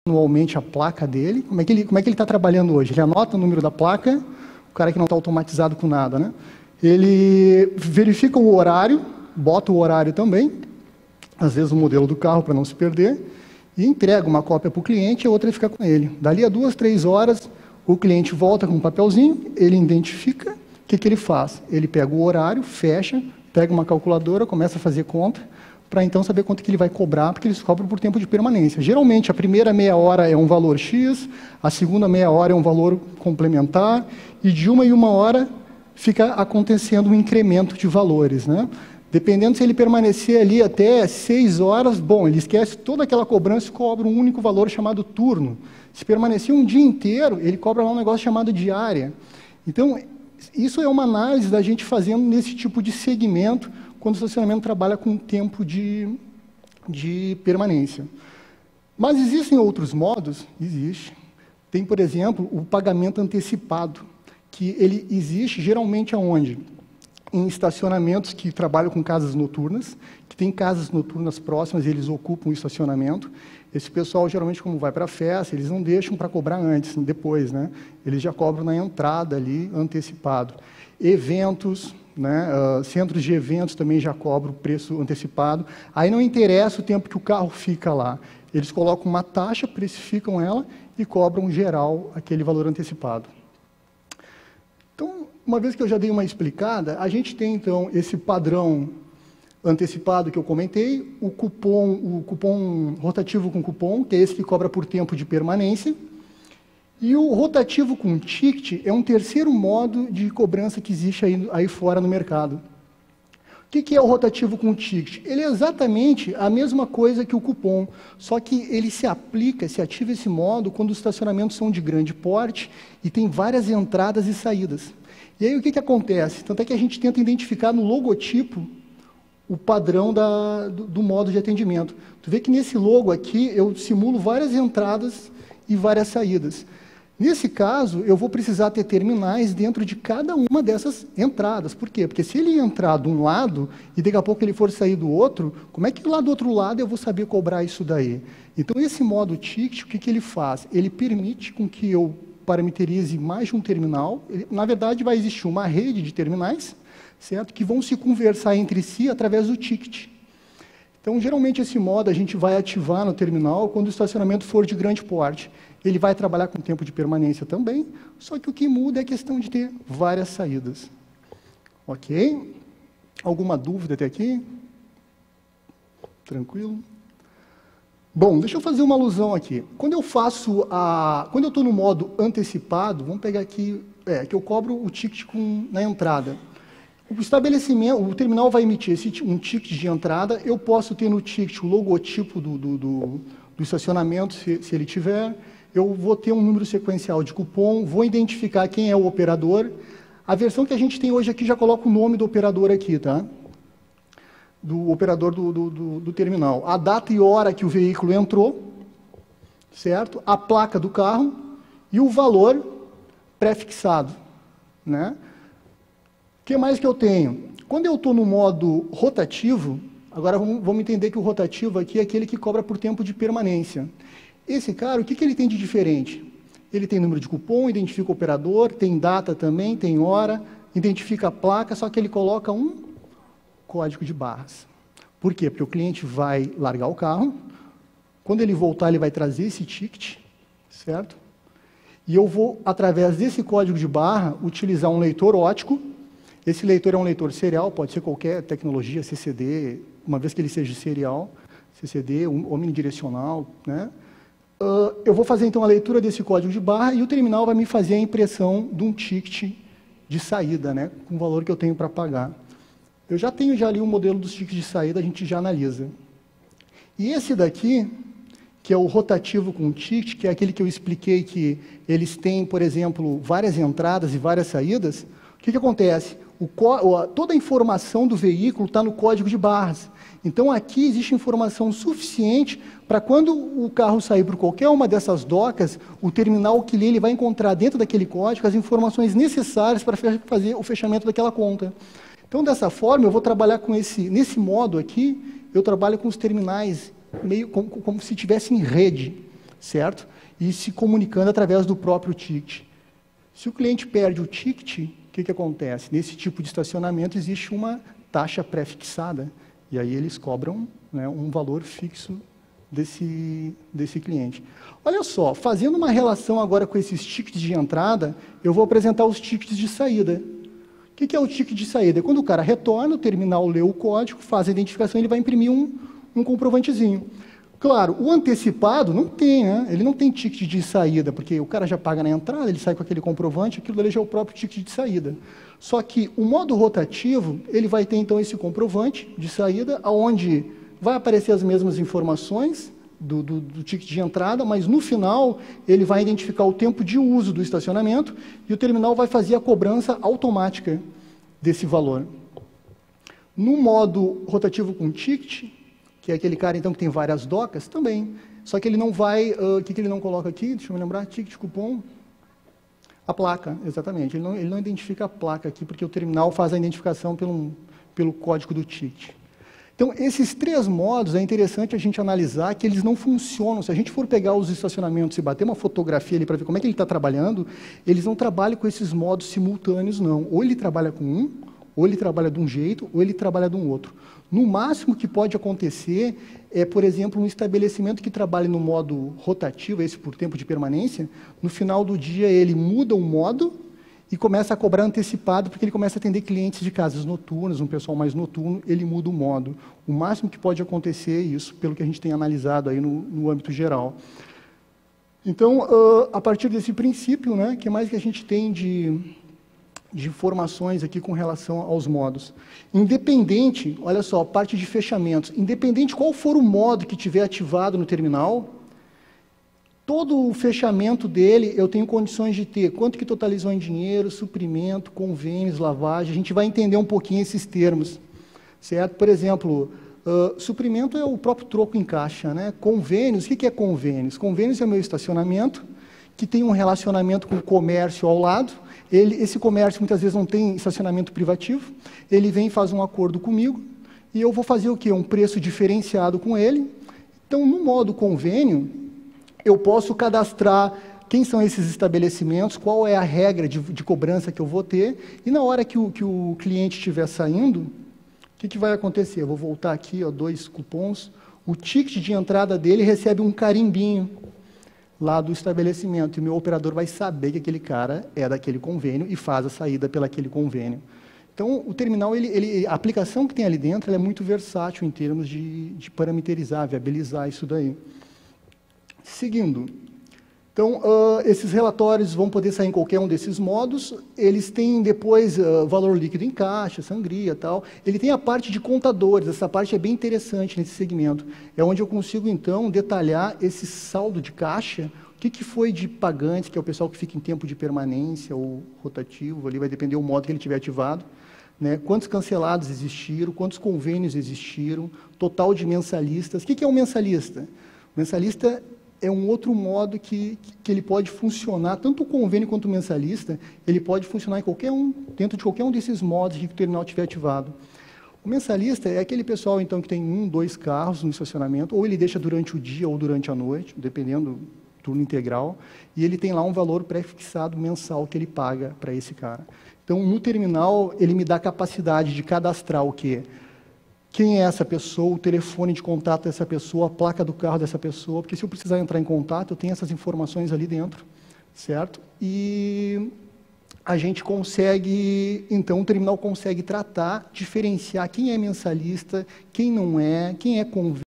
manualmente a placa dele. Como é que ele está trabalhando hoje? Ele anota o número da placa, o cara que não está automatizado com nada, né? Ele verifica o horário, bota o horário também, às vezes o modelo do carro para não se perder, e entrega uma cópia para o cliente e a outra ele fica com ele. Dali a 2, 3 horas, o cliente volta com um papelzinho, ele identifica, o que ele faz? Ele pega o horário, fecha, pega uma calculadora, começa a fazer conta, para então saber quanto que ele vai cobrar, porque eles cobram por tempo de permanência. Geralmente, a primeira meia hora é um valor X, a segunda meia hora é um valor complementar, e de 1 hora fica acontecendo um incremento de valores, né? Dependendo se ele permanecer ali até 6 horas, bom, ele esquece toda aquela cobrança e cobra um único valor chamado turno. Se permanecer um dia inteiro, ele cobra lá um negócio chamado diária. Então, isso é uma análise da gente fazendo nesse tipo de segmento, quando o estacionamento trabalha com tempo de permanência. Mas existem outros modos? Existe. Tem, por exemplo, o pagamento antecipado, que ele existe geralmente aonde? Em estacionamentos que trabalham com casas noturnas, que tem casas noturnas próximas e eles ocupam o estacionamento. Esse pessoal, geralmente, como vai para a festa, eles não deixam para cobrar antes, depois, né? Eles já cobram na entrada ali, antecipado. Eventos, né? Centros de eventos também já cobram o preço antecipado. Aí não interessa o tempo que o carro fica lá. Eles colocam uma taxa, precificam ela e cobram geral aquele valor antecipado. Então, uma vez que eu já dei uma explicada, a gente tem, então, esse padrão antecipado que eu comentei, o cupom rotativo com cupom, que é esse que cobra por tempo de permanência, e o rotativo com ticket é um terceiro modo de cobrança que existe aí fora no mercado. O que é o rotativo com ticket? Ele é exatamente a mesma coisa que o cupom, só que ele se ativa esse modo quando os estacionamentos são de grande porte e tem várias entradas e saídas. E aí o que acontece? Tanto é que a gente tenta identificar no logotipo o padrão do modo de atendimento. Tu vê que nesse logo aqui eu simulo várias entradas e várias saídas. Nesse caso, eu vou precisar ter terminais dentro de cada uma dessas entradas. Por quê? Porque se ele entrar de um lado e daqui a pouco ele for sair do outro, como é que lá do outro lado eu vou saber cobrar isso daí? Então, esse modo ticket, o que ele faz? Ele permite com que eu parameterize mais de um terminal. Na verdade, vai existir uma rede de terminais, certo? Que vão se conversar entre si através do ticket. Então, geralmente, esse modo a gente vai ativar no terminal quando o estacionamento for de grande porte. Ele vai trabalhar com tempo de permanência também, só que o que muda é a questão de ter várias saídas. Ok? Alguma dúvida até aqui? Tranquilo? Bom, deixa eu fazer uma alusão aqui. Quando eu estou no modo antecipado, vamos pegar aqui, que eu cobro o ticket na entrada. O estabelecimento, o terminal vai emitir um ticket de entrada, eu posso ter no ticket o logotipo do estacionamento, se ele tiver, eu vou ter um número sequencial de cupom, vou identificar quem é o operador. A versão que a gente tem hoje aqui já coloca o nome do operador aqui, tá? Do operador do terminal. A data e hora que o veículo entrou, certo? A placa do carro e o valor pré-fixado, né? O que mais que eu tenho? Quando eu estou no modo rotativo, agora vamos entender que o rotativo aqui é aquele que cobra por tempo de permanência. Esse cara, o que ele tem de diferente? Ele tem número de cupom, identifica o operador, tem data também, tem hora, identifica a placa, só que ele coloca um código de barras. Por quê? Porque o cliente vai largar o carro, quando ele voltar ele vai trazer esse ticket, certo? E eu vou, através desse código de barra, utilizar um leitor ótico. Esse leitor é um leitor serial, pode ser qualquer tecnologia, CCD, uma vez que ele seja serial, CCD, omnidirecional, né? Eu vou fazer, então, a leitura desse código de barra e o terminal vai me fazer a impressão de um ticket de saída, né, com o valor que eu tenho para pagar. Eu já tenho ali o modelo dos tickets de saída, a gente já analisa. E esse daqui, que é o rotativo com ticket, que é aquele que eu expliquei que eles têm, por exemplo, várias entradas e várias saídas, o que acontece? Toda a informação do veículo está no código de barras. Então, aqui existe informação suficiente para quando o carro sair por qualquer uma dessas docas, o terminal que ele vai encontrar dentro daquele código as informações necessárias para fazer o fechamento daquela conta. Então, dessa forma, eu vou trabalhar com nesse modo aqui, eu trabalho com os terminais meio como se estivesse em rede, certo? E se comunicando através do próprio ticket. Se o cliente perde o ticket, o que acontece? Nesse tipo de estacionamento existe uma taxa pré-fixada, e aí eles cobram, né, um valor fixo desse cliente. Olha só, fazendo uma relação agora com esses tickets de entrada, eu vou apresentar os tickets de saída. O que é o ticket de saída? É quando o cara retorna, o terminal lê o código, faz a identificação, ele vai imprimir um comprovantezinho. Claro, o antecipado não tem, né? Ele não tem ticket de saída, porque o cara já paga na entrada, ele sai com aquele comprovante, aquilo ali já é o próprio ticket de saída. Só que o modo rotativo, ele vai ter então esse comprovante de saída, onde vai aparecer as mesmas informações do ticket de entrada, mas no final ele vai identificar o tempo de uso do estacionamento e o terminal vai fazer a cobrança automática desse valor. No modo rotativo com ticket, que é aquele cara então que tem várias docas, também. Só que ele não vai, o que ele não coloca aqui? Deixa eu me lembrar, ticket, cupom, a placa, exatamente. Ele não identifica a placa aqui, porque o terminal faz a identificação pelo código do ticket. Então, esses três modos, é interessante a gente analisar que eles não funcionam. Se a gente for pegar os estacionamentos e bater uma fotografia ali para ver como é que ele está trabalhando, eles não trabalham com esses modos simultâneos, não. Ou ele trabalha com um, ou ele trabalha de um jeito, ou ele trabalha de um outro. No máximo que pode acontecer é, por exemplo, um estabelecimento que trabalhe no modo rotativo, esse por tempo de permanência, no final do dia ele muda o modo e começa a cobrar antecipado, porque ele começa a atender clientes de casas noturnas, um pessoal mais noturno, ele muda o modo. O máximo que pode acontecer é isso, pelo que a gente tem analisado aí no âmbito geral. Então, a partir desse princípio, né, que mais que a gente tem de informações aqui com relação aos modos. Independente, olha só, parte de fechamentos, independente qual for o modo que tiver ativado no terminal, todo o fechamento dele, eu tenho condições de ter quanto que totalizou em dinheiro, suprimento, convênios, lavagem, a gente vai entender um pouquinho esses termos, certo? Por exemplo, suprimento é o próprio troco em caixa, né? Convênios, o que é convênios? Convênios é o meu estacionamento, que tem um relacionamento com o comércio ao lado. Esse comércio muitas vezes não tem estacionamento privativo, ele vem e faz um acordo comigo, e eu vou fazer o quê? Um preço diferenciado com ele. Então, no modo convênio, eu posso cadastrar quem são esses estabelecimentos, qual é a regra de cobrança que eu vou ter, e na hora que o cliente estiver saindo, o que vai acontecer? Eu vou voltar aqui, ó, 2 cupons, o ticket de entrada dele recebe um carimbinho lá do estabelecimento, e o meu operador vai saber que aquele cara é daquele convênio e faz a saída pelaquele convênio. Então, o terminal, a aplicação que tem ali dentro, ela é muito versátil em termos de parametrizar, viabilizar isso daí. Seguindo, então, esses relatórios vão poder sair em qualquer um desses modos, eles têm depois valor líquido em caixa, sangria e tal, ele tem a parte de contadores, essa parte é bem interessante nesse segmento, é onde eu consigo, então, detalhar esse saldo de caixa, o que foi de pagantes, que é o pessoal que fica em tempo de permanência ou rotativo, ali vai depender do modo que ele tiver ativado, né? Quantos cancelados existiram, quantos convênios existiram, total de mensalistas. O que é um mensalista? O mensalista é um outro modo que ele pode funcionar, tanto o convênio quanto o mensalista, ele pode funcionar dentro de qualquer um desses modos que o terminal tiver ativado. O mensalista é aquele pessoal, então, que tem 1, 2 carros no estacionamento, ou ele deixa durante o dia ou durante a noite, dependendo do turno integral, e ele tem lá um valor pré-fixado mensal que ele paga para esse cara. Então, no terminal, ele me dá a capacidade de cadastrar o quê? Quem é essa pessoa, o telefone de contato dessa pessoa, a placa do carro dessa pessoa, porque se eu precisar entrar em contato, eu tenho essas informações ali dentro, certo? E a gente consegue, então, o terminal consegue tratar, diferenciar quem é mensalista, quem não é, quem é convênio,